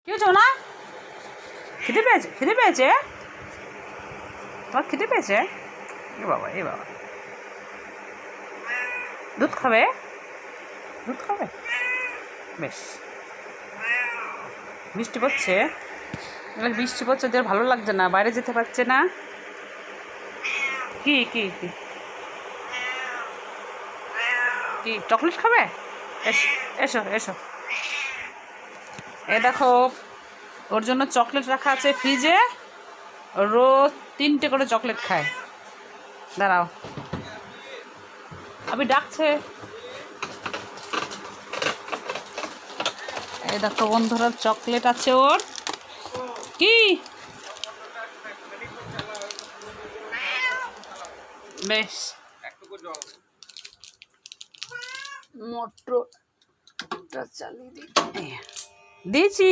কি হয়েছে না? খিদে পেয়েছে? খিদে পেয়েছে? তোমার খিদে পেয়েছে? এ বাবা, এ বাবা, দুধ খাবে? দুধ খাবে? বেশ। বৃষ্টি পড়ছে, বৃষ্টি পড়ছে, ওদের ভালো লাগছে না, বাইরে যেতে পারছে না। কি কি কি কি চকলেট খাবে? এসো এসো এসো। এ দেখো, ওর জন্য চকলেট রাখা আছে ফ্রিজে। রোজ 3টে করে চকলেট খায়। দাঁড়াও, আমি ডাকছে। এই দেখো বন্ধুরা, চকলেট আছে ওর। কি বেশ, মোটরটা চালিয়ে দিয়েছি।